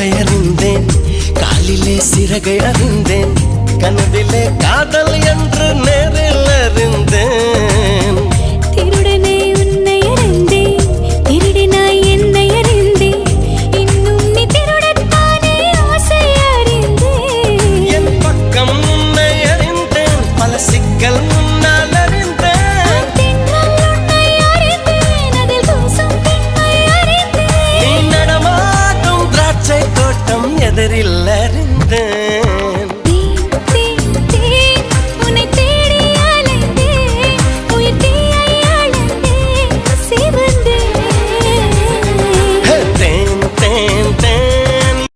கனவை அறிந்தேன், காலிலே சிறகை அறிந்தேன், கனவிலே காதல் என்று நேரில் அறிந்தேன். திருடனே உன்னை அறிந்தேன், திருடினாய் என்னை அறிந்தேன், இன்னும் நீ திருடத்தானே ஆசை அறிந்தேன். என் பக்கம் உன்னை அறிந்தேன், பல சிக்கல் முன்னால் அறிந்தேன். தென்றல் உன்னை அறிந்தேன், அதில் பூசும் பெண்ணை அறிந்தேன். நீ நடமாடும் திராட்சை தோட்டம் எதிரில் அறிந்தேன்.